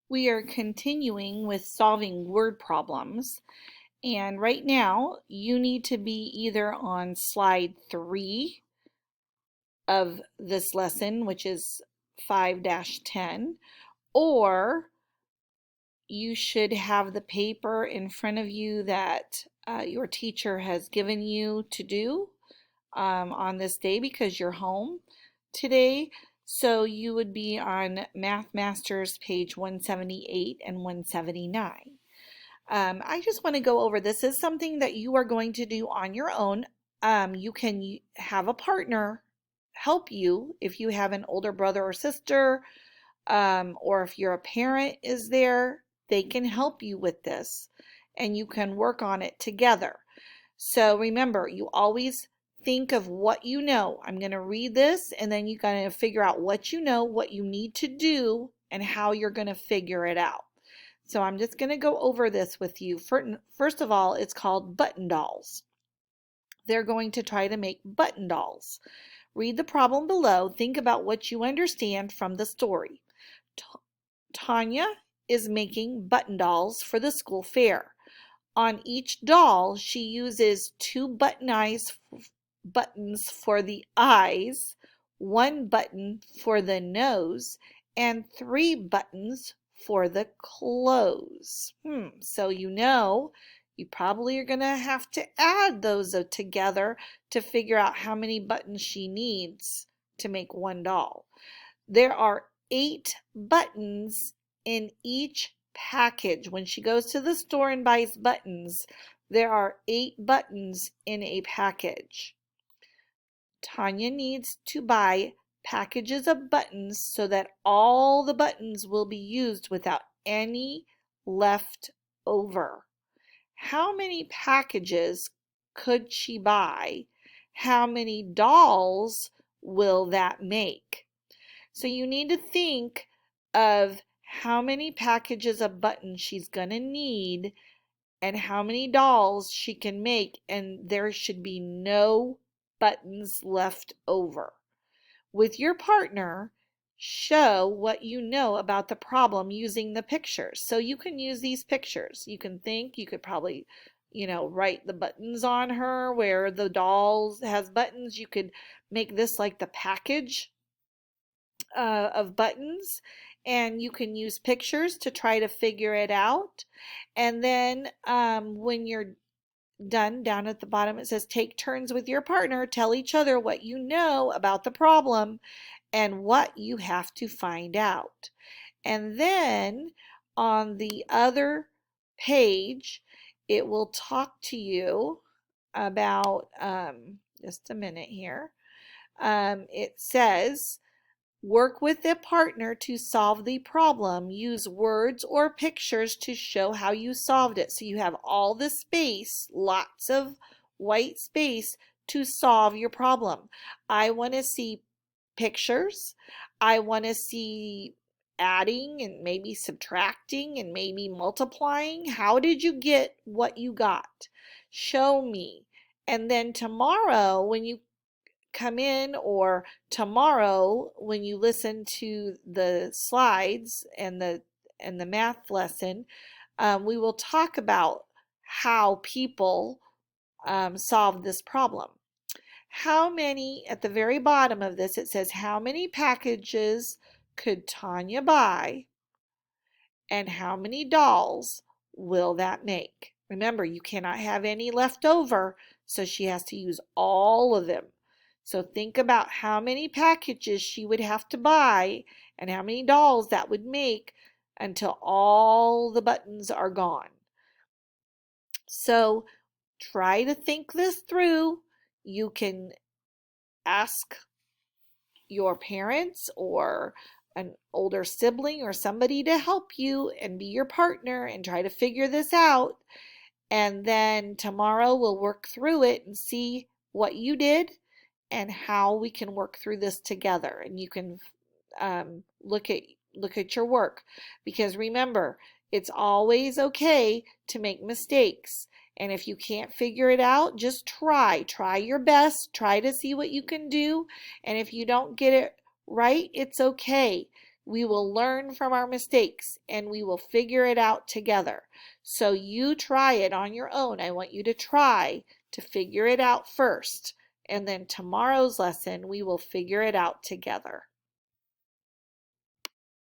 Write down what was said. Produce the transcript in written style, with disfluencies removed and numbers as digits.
We are continuing with solving word problems, and right now you need to be either on slide 3 of this lesson, which is 5-10, or you should have the paper in front of you that your teacher has given you to do on this day because you're home today. So you would be on Math Masters page 178 and 179. I just want to go over this is something that you are going to do on your own. You can have a partner help you if you have an older brother or sister, or if you're a parent is there, they can help you with this and you can work on it together. So remember, you always think of what you know. I'm going to read this and then you're going to figure out what you know, what you need to do, and how you're going to figure it out. So I'm just going to go over this with you. First of all, it's called button dolls. They're going to try to make button dolls. Read the problem below. Think about what you understand from the story. Tanya is making button dolls for the school fair. On each doll, she uses two buttons for the eyes, one button for the nose, and three buttons for the clothes. So you probably are going to have to add those together to figure out how many buttons she needs to make one doll. There are 8 buttons in each package. When she goes to the store and buys buttons, there are 8 buttons in a package. Tanya needs to buy packages of buttons so that all the buttons will be used without any left over. How many packages could she buy? How many dolls will that make? So you need to think of how many packages of buttons she's going to need and how many dolls she can make, and there should be no buttons left over. With your partner, show what you know about the problem using the pictures. So you can use these pictures. You can think, you could probably, write the buttons on her where the dolls has buttons. You could make this like the package of buttons, and you can use pictures to try to figure it out. And then when you're done, down at the bottom it says take turns with your partner, tell each other what you know about the problem and what you have to find out. And then on the other page it will talk to you about just a minute here. It says work with a partner to solve the problem. Use words or pictures to show how you solved it. So you have all the space, lots of white space to solve your problem. I want to see pictures. I want to see adding and maybe subtracting and maybe multiplying. How did you get what you got? Show me. And then tomorrow when you come in, or tomorrow when you listen to the slides and the math lesson, we will talk about how people solve this problem. How many, at the very bottom of this, it says how many packages could Tanya buy and how many dolls will that make? Remember, you cannot have any left over, so she has to use all of them. So think about how many packages she would have to buy and how many dolls that would make until all the buttons are gone. So try to think this through. You can ask your parents or an older sibling or somebody to help you and be your partner and try to figure this out. And then tomorrow we'll work through it and see what you did and how we can work through this together. And you can look at your work, because remember, it's always okay to make mistakes. And if you can't figure it out, just try your best, try to see what you can do. And if you don't get it right, it's okay. We will learn from our mistakes and we will figure it out together. So you try it on your own. I want you to try to figure it out first. And then tomorrow's lesson, we will figure it out together.